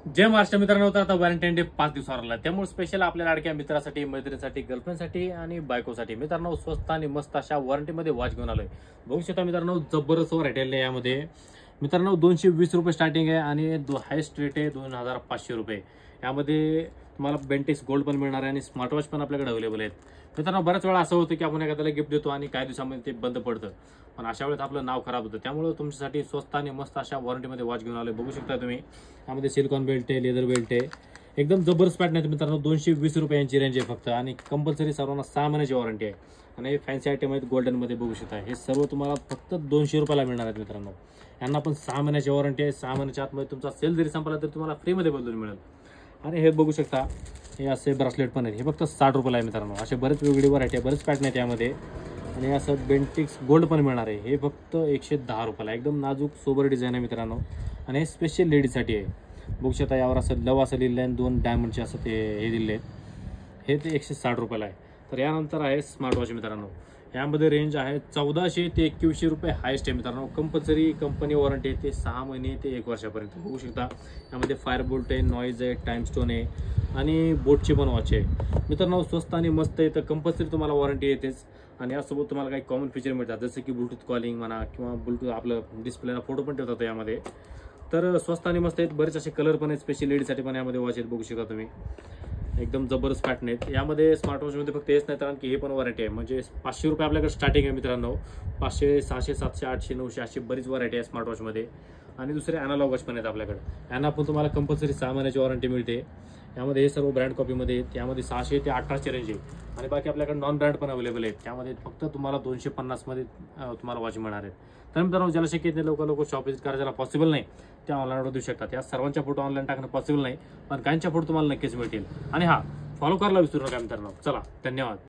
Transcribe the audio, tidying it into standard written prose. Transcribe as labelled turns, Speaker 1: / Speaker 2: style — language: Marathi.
Speaker 1: जय महाराष्ट्र मित्रांनो, आता व्हॅलेंटाईन डे 5 दिवसावर आला, त्यामुळे स्पेशल आपल्या लाडक्या मित्रासाठी, मैत्रिणीसाठी, गर्लफ्रेंडसाठी आणि बायकोसाठी मित्रांनो स्वस्त आणि मस्त अशा वॉरंटीमध्ये वॉच घेऊन आलोय. बघू शकता मित्रांनो, जबरदस्त व्हरायटी आहे यामध्ये. मित्रांनो 220 रुपये स्टार्टिंग आहे आणि हायस्ट रेट आहे 2500 रुपये. यामध्ये तुम्हाला बेंटेक्स गोल्ड पण मिळणार आहे आणि स्मार्ट वॉच पण आपल्याकडे अवेलेबल आहेत. मित्रांनो बऱ्याच वेळा असं होतं की आपण एखाद्याला गिफ्ट देतो आणि काही दिवसांमध्ये ते बंद पडतं, पण अशा वेळेस आपलं नाव खराब होतं. त्यामुळे तुमच्यासाठी स्वस्त आणि मस्त अशा वॉरंटीमध्ये वॉच घेऊन आलोय. बघू शकता तुम्ही, यामध्ये सिलिकॉन बेल्ट आहे, लेदर बेल्ट आहे, एकदम जबरदस्त पॅटर्न आहे मित्रांनो. 220 रुपयांची रेंज आहे फक्त आणि कंपल्सरी सर्वांना 6 महिन्याची वॉरंटी आहे. आणि फॅन्सी आयटम आहेत गोल्डनमध्ये, बघू शकता हे सर्व तुम्हाला फक्त 200 रुपयाला मिळणार आहेत मित्रांनो. यांना पण 6 महिन्याची वॉरंटी आहे. 6 महिन्याच्या आतमध्ये तुमचा सेल जरी संपला तर तुम्हाला फ्रीमध्ये बदलून मिळेल. आणि हे बघू शकता, हे असे ब्रासलेट पण आहेत, हे फक्त 60 रुपयाला आहे मित्रांनो. असे बरेच वेगवेगळी व्हरायटी आहे, बरेच पॅटर्न आहेत यामध्ये. आणि असं बेंटिक्स गोल्ड पण मिळणार आहे, हे फक्त 110 रुपयाला. एकदम नाजूक सोबर डिझाईन आहे मित्रांनो आणि हे स्पेशल लेडीजसाठी आहे. बघू शकता यावर असं लव असं लिहिलं आहे, 2 डायमंडचे असं ते हे दिले आहेत, हे ते 160 रुपयाला आहे. तर यानंतर आहे स्मार्ट वॉच मित्रांनो. यामध्ये रेंज आहे 1400 ते 2100 रुपये हायस्ट आहे मित्रांनो. कंपल्सरी कंपनी वॉरंटी आहे, ते 6 महिने ते 1 वर्षापर्यंत. बघू शकता यामध्ये फायर बोल्ट आहे, नॉईज आहे, टाइम स्टोन आहे आणि बोटची पण वॉच आहे मित्रांनो. स्वस्त आणि मस्त आहे, तर कंपल्सरी तुम्हाला वॉरंटी येतेच. आणि यासोबत तुम्हाला काही कॉमन फीचर मिळतात, जसं की ब्लूटूथ कॉलिंग म्हणा किंवा ब्लूटूथ आपलं डिस्प्लेला फोटो पण ठेवतात यामध्ये. तर स्वस्त आणि मस्त आहेत. बरेच असे कलर पण आहेत, स्पेशल लेडीसाठी पण यामध्ये वॉच आहेत. बघू शकता तुम्ही, एकदम जबरदस्त पॅटर्न आहेत यामध्ये. स्मार्ट वॉचमध्ये फक्त हेच नाही तर आणखी हे पण वॉरंटी आहे. म्हणजे 500 रुपये आपल्याकडे स्टार्टिंग आहे मित्रांनो. 500, 600, 700, 800, 900 अशी बरीच वॉरंटी आहे स्मार्ट वॉचमध्ये. आणि दुसरे अॅनालॉग वॉच पण आहेत आपल्याकडे. यांना पण तुम्हाला कंपल्सरी 6 महिन्याची वॉरंटी मिळते. यामध्ये हे सर्व ब्रँड कॉपीमध्ये आहेत. यामध्ये 600 ते 1800 रेंज आहे. आणि बाकी आपल्याकडे नॉन ब्रँड पण अवेलेबल आहेत. त्यामध्ये फक्त तुम्हाला 250 मध्ये तुम्हाला वॉच मिळणार आहेत. तर मित्रांनो, ज्याला शक्य नाही लोक शॉप विजिट करा, ज्याला पॉसिबल नाही त्या ऑनलाईन ऑर्डर देऊ शकतात. या सर्वांच्या फोटो ऑनलाईन टाकणं पॉसिबल नाही, पण काहींच्या फोटो तुम्हाला नक्कीच मिळतील. आणि हा फॉलो करायला विसरू नका मित्रांनो. चला, धन्यवाद.